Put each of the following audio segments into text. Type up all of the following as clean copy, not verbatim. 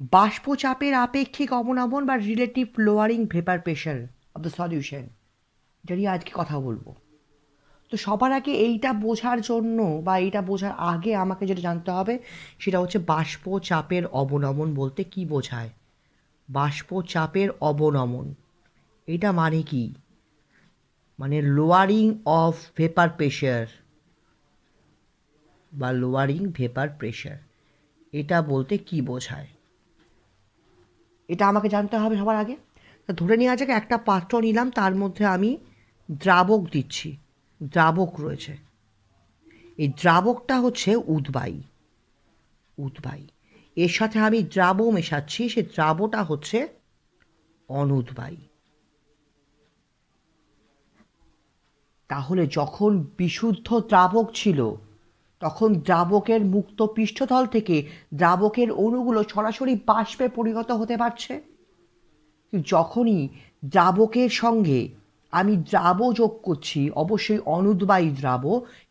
বাষ্পচাপের আপেক্ষিক অবনমন বা relative lowering vapour pressure of the solution, এটা নিয়ে আজকে কথা বলবো। তো সবার আগে এইটা বোঝার জন্য বা এইটা বোঝার আগে আমাকে যেটা জানতে হবে সেটা হচ্ছে বাষ্পচাপের অবনমন বলতে কি বোঝায়। বাষ্পচাপের অবনমন এটা মানে কি? মানে লোয়ারিং অফ ভেপার প্রেশার বা লোয়ারিং ভেপার প্রেশার, এটা বলতে কি বোঝায় এটা আমাকে জানতে হবে সবার আগে। তা ধরে নেওয়া যাক একটা পাত্র নিলাম, তার মধ্যে আমি দ্রাবক দিচ্ছি, দ্রাবক রয়েছে। এই দ্রাবকটা হচ্ছে উদ্বায়ী, উদ্বায়ী। এর সাথে আমি দ্রাব মেশাচ্ছি, সে দ্রাবটা হচ্ছে অনুদ্বায়ী। তাহলে যখন বিশুদ্ধ দ্রাবক ছিল তখন দ্রাবকের মুক্ত পৃষ্ঠতল থেকে দ্রাবকের অণুগুলো সরাসরি বাষ্পে পরিণত হতে পারছে। যখনই দ্রাবকের সঙ্গে আমি দ্রাব যোগ করছি, অবশ্যই অনুদ্বায়ী দ্রাব,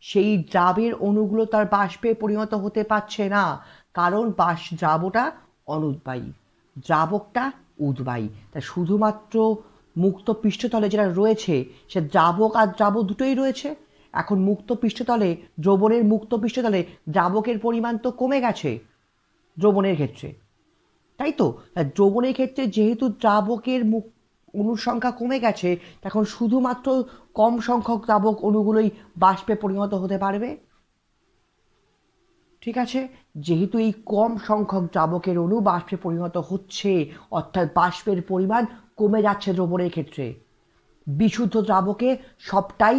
সেই দ্রাবের অণুগুলো তার বাষ্পে পরিণত হতে পারছে না, কারণ দ্রাবটা অনুদ্বায়ী, দ্রাবকটা উদ্বায়ী। তাই শুধুমাত্র মুক্ত পৃষ্ঠতলে যেটা রয়েছে সে দ্রাবক আর দ্রাব দুটোই রয়েছে। এখন মুক্ত পৃষ্ঠতলে, দ্রবণের মুক্ত পৃষ্ঠতলে দ্রাবকের পরিমাণ তো কমে গেছে দ্রবণের ক্ষেত্রে, তাই তো? দ্রবণের ক্ষেত্রে যেহেতু দ্রাবকের অণুর সংখ্যা কমে গেছে, তখন শুধুমাত্র কম সংখ্যক দ্রাবক অণুগুলোই বাষ্পে পরিণত হতে পারবে। ঠিক আছে, যেহেতু এই কম সংখ্যক দ্রাবকের অণু বাষ্পে পরিণত হচ্ছে, অর্থাৎ বাষ্পের পরিমাণ কমে যাচ্ছে দ্রবণের ক্ষেত্রে। বিশুদ্ধ দ্রাবকে সবটাই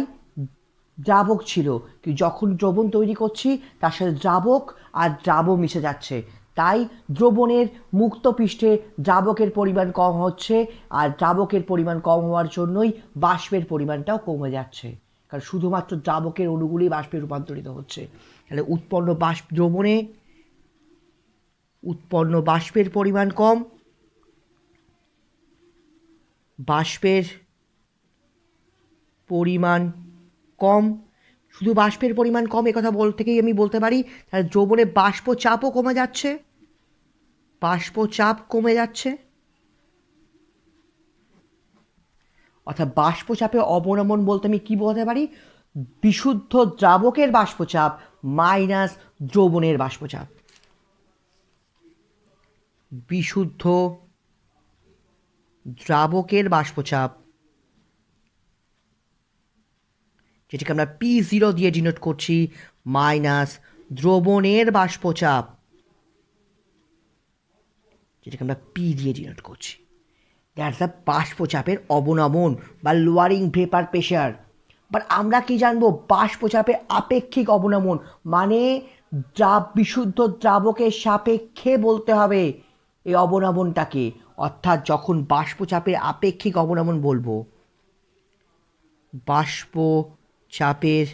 দ্রাবক ছিল, কি যখন দ্রবণ তৈরি করছি তার সাথে দ্রাবক আর দ্রাব মিশে যাচ্ছে, তাই দ্রবণের মুক্ত পৃষ্ঠে দ্রাবকের পরিমাণ কম হচ্ছে, আর দ্রাবকের পরিমাণ কম হওয়ার জন্যই বাষ্পের পরিমাণটাও কমে যাচ্ছে, কারণ শুধুমাত্র দ্রাবকের অণুগুলি বাষ্পে রূপান্তরিত হচ্ছে। তাহলে দ্রবণে উৎপন্ন বাষ্পের পরিমাণ কম, বাষ্পের পরিমাণ কম, শুধু বাষ্পের পরিমাণ কম একথা থেকেই আমি বলতে পারি তাহলে দ্রবণে বাষ্প চাপও কমে যাচ্ছে, বাষ্প চাপ কমে যাচ্ছে, অর্থাৎ বাষ্পচাপে অবনমন বলতে আমি কি বলতে পারি? বিশুদ্ধ দ্রাবকের বাষ্পচাপ মাইনাস দ্রবণের বাষ্পচাপ। বিশুদ্ধ দ্রাবকের বাষ্পচাপ, যেটাকে আমরা P0 দিয়ে ডিনোট করছি, মাইনাস দ্রবণের বাষ্পচাপ, যেটাকে আমরা P দিয়ে ডিনোট করছি। দ্যাটস দ্য বাষ্পচাপের অবনমন বা লোয়ারিং ভেপার প্রেশার। বাট আমরা কি জানবো বাষ্পচাপের আপেক্ষিক অবনমন মানে বিশুদ্ধ দ্রাবকের সাপেক্ষে বলতে হবে এই অবনমনটাকে। অর্থাৎ যখন বাষ্পচাপের আপেক্ষিক অবনমন বলবো, বাষ্পচাপের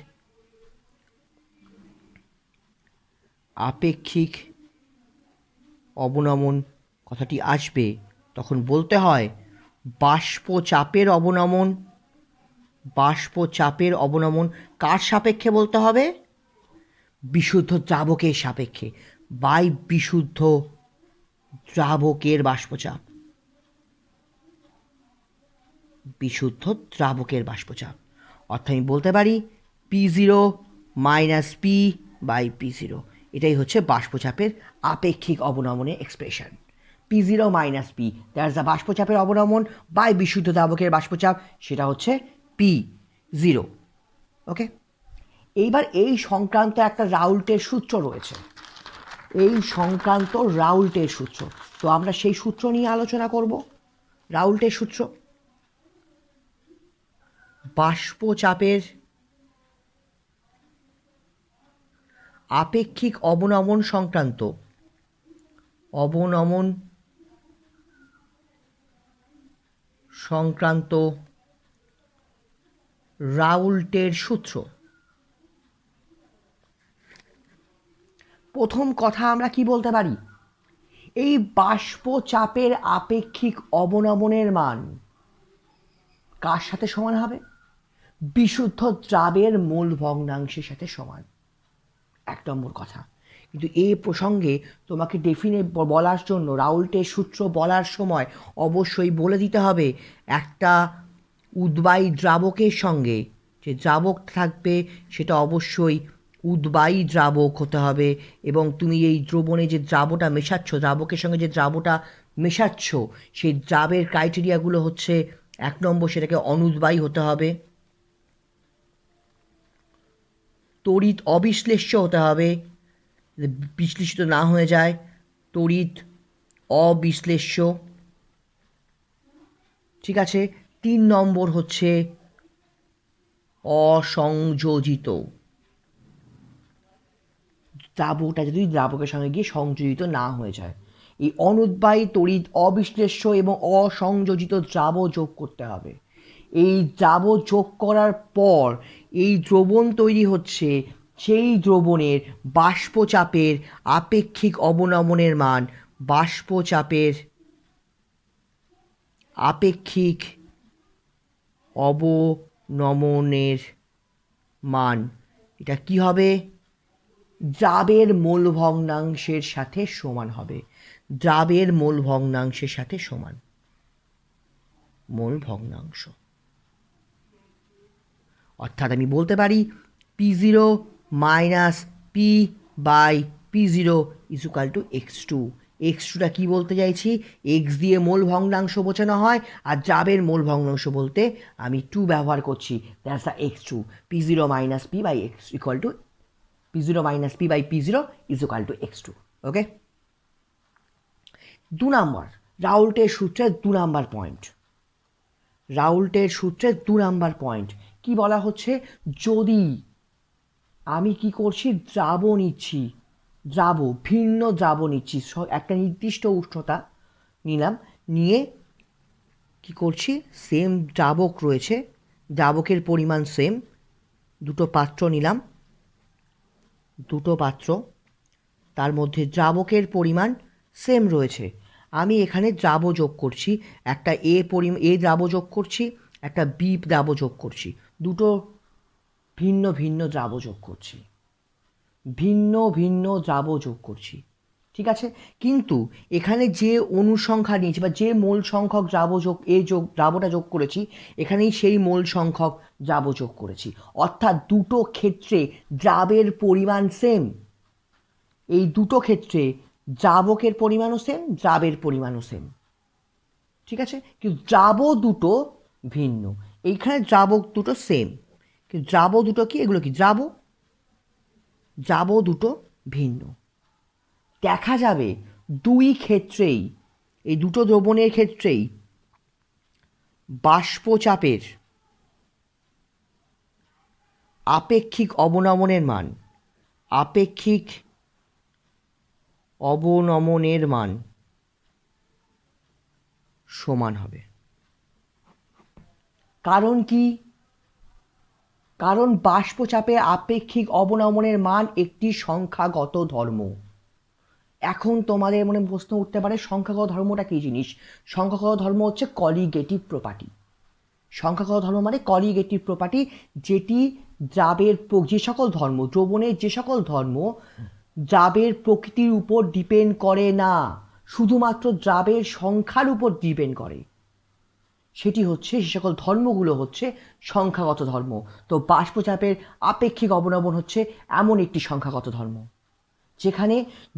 আপেক্ষিক অবনমন কথাটি আসবে তখন বলতে হয় বাষ্পচাপের অবনমন, বাষ্পচাপের অবনমন কার সাপেক্ষে বলতে হবে? বিশুদ্ধ দ্রাবকের সাপেক্ষে, বাই বিশুদ্ধ দ্রাবকের বাষ্পচাপ, বিশুদ্ধ দ্রাবকের বাষ্পচাপ। অর্থাৎ আমি বলতে পারি P0 minus P by P0, এটাই হচ্ছে বাষ্পচাপের আপেক্ষিক অবনমনের expression. P0 minus P, that's the বাষ্পচাপের অবনমন বাই বিশুদ্ধ দ্রাবকের বাষ্পচাপ, সেটা হচ্ছে P0। ওকে, এইবার এই সংক্রান্ত একটা রাউল্টের সূত্র রয়েছে, এই সংক্রান্ত রাউল্টের সূত্র। তো আমরা সেই সূত্র নিয়ে আলোচনা করব। রাউল্টের সূত্র, বাষ্পচাপের আপেক্ষিক অবনমন সংক্রান্ত, অবনমন সংক্রান্ত রাউল্টের সূত্র। প্রথম কথা আমরা কি বলতে পারি? এই বাষ্পচাপের আপেক্ষিক অবনমনের মান কার সাথে সমান হবে? বিশুদ্ধ দ্রাবের মোল ভগ্নাংশের সাথে সমান। এক নম্বর কথা। কিন্তু এই প্রসঙ্গে তোমাকে ডেফিনেট বলার জন্য রাউল্টের সূত্র বলার সময় অবশ্যই বলে দিতে হবে একটা উদ্বায়ী দ্রাবকের সঙ্গে যে দ্রাবক থাকবে সেটা অবশ্যই উদ্বায়ী দ্রাবক হতে হবে, এবং তুমি এই দ্রবণে যে দ্রাবটা মেশাচ্ছ, দ্রাবকের সঙ্গে যে দ্রাবটা মেশাচ্ছ, সেই দ্রাবের ক্রাইটেরিয়াগুলো হচ্ছে 1 নম্বর সেটাকে অনুদ্বায়ী হতে হবে, তড়িৎ অবিশ্লেষ্য হতে হবে, বিশ্লেষিত না হয়ে যায়, তড়িৎ অবিশ্লেষ্য, ঠিক আছে। 3 নম্বর হচ্ছে অসংযোজিত, দ্রাবকটা যদি দ্রাবকের সঙ্গে গিয়ে সংযোজিত না হয়ে যায়। এই অনুদ্বায়ী, তড়িৎ অবিশ্লেষ্য এবং অসংযোজিত দ্রাব যোগ করতে হবে। এই দ্রাব যোগ করার পর এই দ্রবণ তৈরি হচ্ছে, সেই দ্রবণের বাষ্পচাপের আপেক্ষিক অবনমনের মান, বাষ্পচাপের আপেক্ষিক অবনমনের মান, এটা কি হবে? দ্রাবের মোল ভগ্নাংশের সাথে সমান হবে। দ্রাবের মোল ভগ্নাংশের সাথে সমান, মোল ভগ্নাংশ। অর্থাৎ আমি বলতে পারি P0 minus P by P0 is equal to x2। x2টা কী বলতে চাইছি? x দিয়ে মোল ভগ্নাংশ বোঝানো হয়, আর দ্রাবের মোল ভগ্নাংশ বলতে আমি 2 ব্যবহার করছি, that's the x2। P0 minus P by x equal to P0 minus P by P0 is equal to x2। Okay, 2 নম্বর রাউল্টের সূত্রের 2 নম্বর পয়েন্ট। রাউল্টের সূত্রের 2 নম্বর পয়েন্ট কি বলা হচ্ছে? যদি আমি কি করছি, দ্রাব নিচ্ছি, দ্রাব, ভিন্ন দ্রাব নিচ্ছি, একটা নির্দিষ্ট উষ্ণতা নিলাম, নিয়ে কি করছি, সেম দ্রাবক রয়েছে, দ্রাবকের পরিমাণ সেম, দুটো পাত্র নিলাম, দুটো পাত্র, তার মধ্যে দ্রাবকের পরিমাণ সেম রয়েছে। আমি এখানে দ্রাব যোগ করছি, একটা এ দ্রাব যোগ করছি, একটা বি দ্রাব যোগ করছি, দুটো ভিন্ন ভিন্ন দ্রাব যোগ করছি, ভিন্ন ভিন্ন দ্রাব যোগ করছি, ঠিক আছে। কিন্তু এখানে যে অনুসংখ্যা নিয়েছি বা যে মোল সংখ্যক দ্রাবটা যোগ করেছি, এখানেই সেই মোল সংখ্যক দ্রাব যোগ করেছি, অর্থাৎ দুটো ক্ষেত্রে দ্রাবের পরিমাণ সেম। এই দুটো ক্ষেত্রে দ্রাবকের পরিমাণও সেম, দ্রাবের পরিমাণও সেম, ঠিক আছে। কিন্তু দ্রাব দুটো ভিন্ন, এইখানে দ্রাবক দুটো সেম, কিন্তু দ্রাব দুটো কি, এগুলো কি দ্রাব, দ্রাব দুটো ভিন্ন। দেখা যাবে দুই ক্ষেত্রেই, এই দুটো দ্রবণের ক্ষেত্রেই বাষ্পচাপের আপেক্ষিক অবনমনের মান, আপেক্ষিক অবনমনের মান সমান হবে। কারণ কি? কারণ বাষ্পচাপের আপেক্ষিক অবনমনের মান একটি সংখ্যাগত ধর্ম। এখন তোমাদের মনে প্রশ্ন উঠতে পারে, সংখ্যাগত ধর্মটা কী জিনিস? সংখ্যাগত ধর্ম হচ্ছে কলিগেটিভ প্রপার্টি। সংখ্যাগত ধর্ম মানে কলিগেটিভ প্রপার্টি, যেটি দ্রাবের যে সকল ধর্ম, দ্রবণের যে সকল ধর্ম দ্রাবের প্রকৃতির উপর ডিপেন্ড করে না, শুধুমাত্র দ্রাবের সংখ্যার উপর ডিপেন্ড করে, সেটি হচ্ছে, সে সকল ধর্মগুলো হচ্ছে সংখ্যাগত ধর্ম। তো বাষ্পচাপের আপেক্ষিক অবনমন হচ্ছে এমন একটি সংখ্যাগত ধর্ম, যেখানে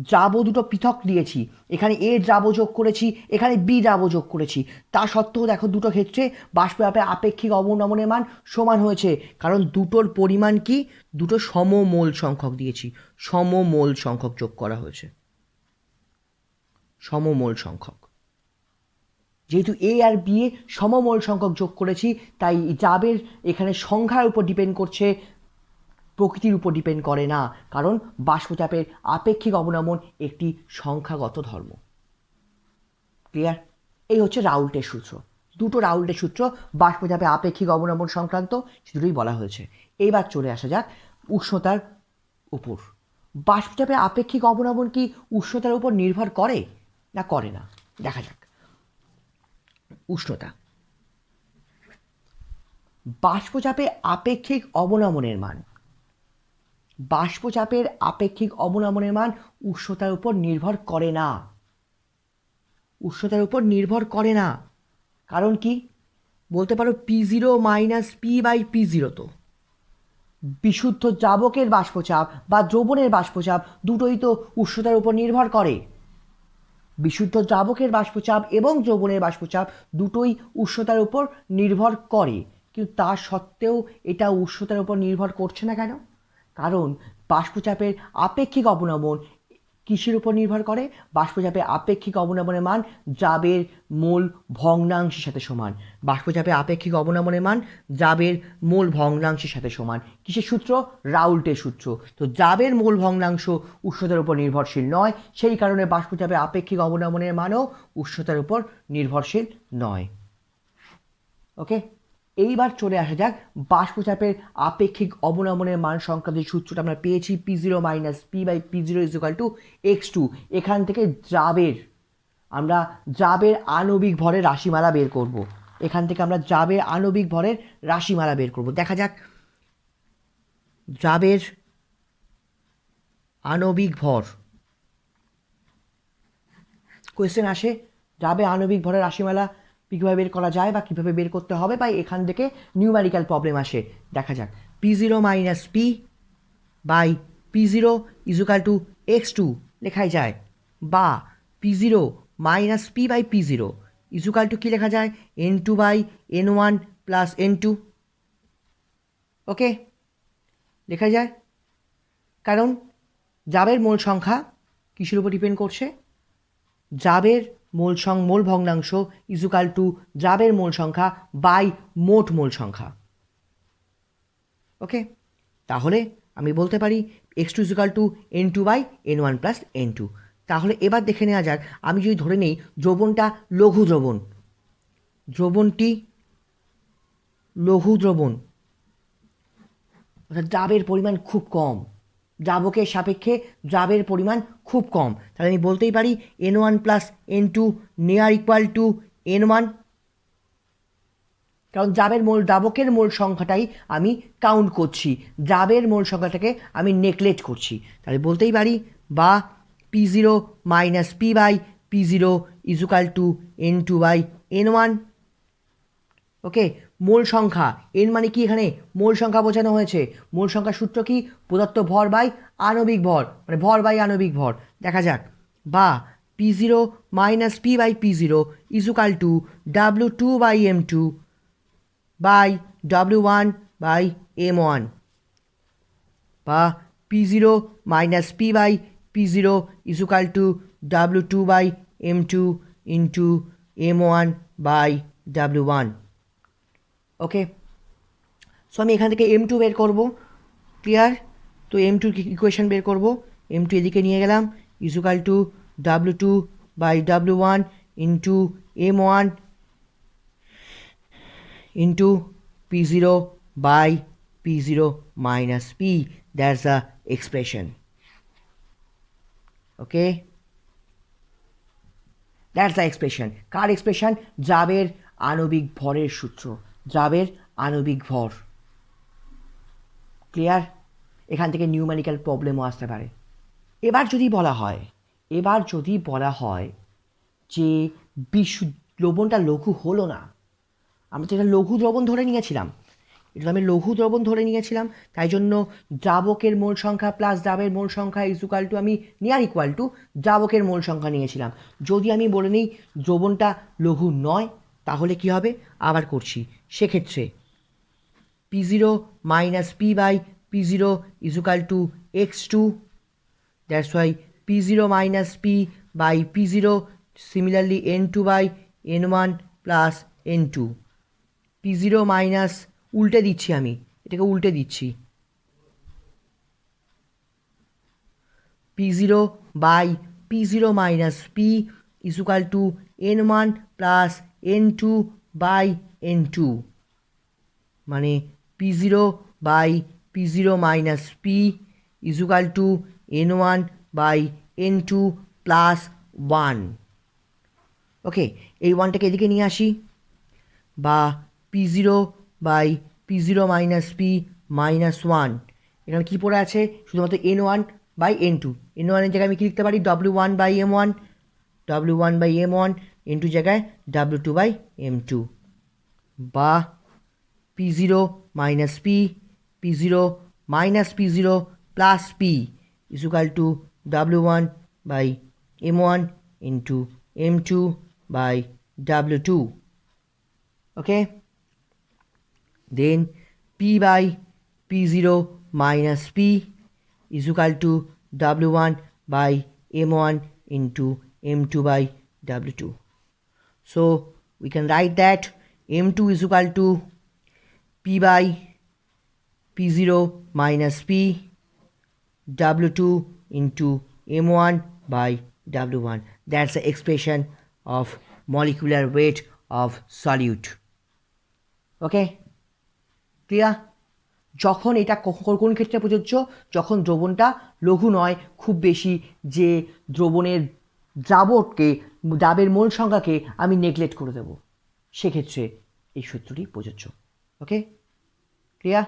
দ্রাব দুটো পৃথক নিয়েছি, এখানে এ দ্রাব যোগ করেছি, এখানে বি দ্রাব যোগ করেছি, তা সত্ত্বেও দেখো দুটো ক্ষেত্রে বাষ্পচাপের আপেক্ষিক অবনমনের মান সমান হয়েছে, কারণ দুটোর পরিমাণ কি, দুটো সমমোল সংখ্যক দিয়েছি, সমমোল সংখ্যক যোগ করা হয়েছে, সমমোল সংখ্যক। যেহেতু এ আর বি এ সমমোল সংখ্যক যোগ করেছি, তাই দ্রাবের এখানে সংখ্যার উপর ডিপেন্ড করছে, প্রকৃতির উপর ডিপেন্ড করে না, কারণ বাষ্পচাপের আপেক্ষিক অবনমন একটি সংখ্যাগত ধর্ম। ক্লিয়ার? এই হচ্ছে রাউল্টের সূত্র। দুটো রাউল্টের সূত্র বাষ্পচাপে আপেক্ষিক অবনমন সংক্রান্ত, সেগুলোই বলা হয়েছে। এইবার চলে আসা যাক উষ্ণতার উপর। বাষ্পচাপে আপেক্ষিক অবনমন কি উষ্ণতার উপর নির্ভর করে না করে না? দেখা যাক। উষ্ণতা, বাষ্পচাপে আপেক্ষিক অবনমনের মান বাষ্পচাপের আপেক্ষিক অবনমনের মান উষ্ণতার উপর নির্ভর করে না। উষ্ণতার উপর নির্ভর করে না, কারণ কি? বলতে পারো P0 মাইনাস P/P0। তো বিশুদ্ধ দ্রাবকের বাষ্পচাপ বা দ্রবণের বাষ্পচাপ দুটোই তো উষ্ণতার উপর নির্ভর করে। বিশুদ্ধ দ্রাবকের বাষ্পচাপ এবং দ্রবণের বাষ্পচাপ দুটোই উষ্ণতার উপর নির্ভর করে, কিন্তু তা সত্ত্বেও এটা উষ্ণতার উপর নির্ভর করছে না কেন? কারণ বাষ্পচাপের আপেক্ষিক অবনমন কিসের উপর নির্ভর করে? বাষ্পচাপের আপেক্ষিক অবনমনের মান দ্রাবের মোল ভগ্নাংশের সাথে সমান। বাষ্পচাপের আপেক্ষিক অবনমনের মান দ্রাবের মোল ভগ্নাংশের সাথে সমান। কিসের সূত্র? রাউল্টের সূত্র। তো দ্রাবের মোল ভগ্নাংশ উষ্ণতার উপর নির্ভরশীল নয়, সেই কারণে বাষ্পচাপের আপেক্ষিক অবনমনের মানও উষ্ণতার উপর নির্ভরশীল নয়। ওকে, এইবার চলে আসা যাক বাষ্পচাপের আপেক্ষিক অবনমনের মান সংক্রান্ত সূত্রটা আমরা পেয়েছি P0 minus P/P0 equal to x2। এখান থেকে আমরা দ্রাবের আণবিক ভরের রাশিমালা বের করব। এখান থেকে আমরা দ্রাবের আণবিক ভরের রাশিমালা বের করব। দেখা যাক দ্রাবের আণবিক ভর কোয়েশ্চেন আসে, দ্রাবের আণবিক ভরের রাশিমালা কীভাবে বের করা যায় বা কীভাবে বের করতে হবে, বা এখান থেকে নিউমেরিক্যাল প্রবলেম আসে। দেখা যাক P0 minus P/P0 equal to x2 লেখাই যায়, বা P0 minus P/P0 equal to কী লেখা যায়? N2/N1 plus N2। ওকে, লেখা যায়, কারণ দ্রাবের মোল সংখ্যা কিসের উপর ডিপেন্ড করছে? দ্রাবের মোল ভগ্নাংশ ইকুয়াল টু দ্রাবের মোল সংখ্যা বাই মোট মোল সংখ্যা। ওকে, তাহলে আমি বলতে পারি x2 equal to N2/N1 plus N2। তাহলে এবার দেখে নেওয়া যাক, আমি যদি ধরে নেই দ্রবণটা লঘু দ্রবণ, দ্রবণটি লঘু দ্রবণ, অর্থাৎ দ্রাবের পরিমাণ খুব কম, দ্রাবকের সাপেক্ষে দ্রাবের পরিমাণ খুব কম, তাহলে আমি বলতেই পারি N1 plus N2 near equal to N1, কারণ দ্রাবকের মোল সংখ্যাটাই আমি কাউন্ট করছি, দ্রাবের মোল সংখ্যাটাকে আমি নেগলেক্ট করছি। তাহলে বলতেই পারি বা P0 minus P/P0 equal to N2/N1। ওকে, মোল সংখ্যা এন মানে কি? এখানে মোল সংখ্যা বোঝানো হয়েছে। মোল সংখ্যার সূত্র কি? প্রদত্ত ভর বাই আণবিক ভর, মানে ভর বাই আণবিক ভর। দেখা যাক, বা P0 minus P/P0 equal to W2/M2 by W1/M1, বা P0 minus P/P0 equal to W2/M2 into M1/W1। Okay, so আমি এখান থেকে M2 বের করব। ক্লিয়ার? তো M2 ইকুয়েশন বের করব। M2 এদিকে নিয়ে গেলাম, equal to W2/W1 into M1 into P0/P0 minus P। That's the expression. Okay, that's the expression. কার এক্সপ্রেশন? দ্রাবের আণবিক ভরের সূত্র, দ্রাবের আণবিক ভর। ক্লিয়ার? এখান থেকে নিউমেরিক্যাল প্রবলেমও আসতে পারে। এবার যদি বলা হয় যে দ্রবণটা লঘু হলো না, আমরা তো এটা লঘু দ্রবণ ধরে নিয়েছিলাম, তাই জন্য দ্রাবকের মোল সংখ্যা প্লাস দ্রাবের মোল সংখ্যা ইকুয়াল টু আমি নিয়ার ইকুয়াল টু দ্রাবকের মোল সংখ্যা নিয়েছিলাম। যদি আমি বলে নিই দ্রবণটা লঘু নয়, তাহলে কি হবে? আবার করছি, সেক্ষেত্রে P0 minus P/P0 equal to x2। That's why P0 minus P/P0 similarly N2/N1 plus N2। P0 minus, উল্টে দিচ্ছি, আমি এটাকে উল্টে দিচ্ছি, P0/P0 minus P equal to N1 plus N2/N2, মানে P0/P0 minus P equal to N1/N2 plus 1। ওকে, এই 1টাকে এদিকে নিয়ে আসি, বা P0/P0 মাইনাস P মাইনাস 1 এখানে কী পড়ে আছে শুধুমাত্র n1/n2, n1 এর জায়গায় আমি কী লিখতে পারি W1/m1, W1/m1 n2 জায়গায় W2/m2, বা P0 minus P, P0 minus P0 plus P is equal to W1/m1 into m2 by W2. Okay, then P by P0 minus P is equal to W1/m1 into m2 by W2. So we can write that m2 is equal to P by P0 minus P, W2 into M1 by W1. That's the expression of molecular weight of solute. Okay? Clear? যখন এটা কোন ক্ষেত্রে প্রযোজ্য, যখন দ্রবণটা লঘু নয় খুব বেশি, যে দ্রাবের মোল সংখ্যাকে আমি নেগলেক্ট করে দেব, সেক্ষেত্রে এই সূত্রটি প্রযোজ্য। ওকে, ক্লিয়ার?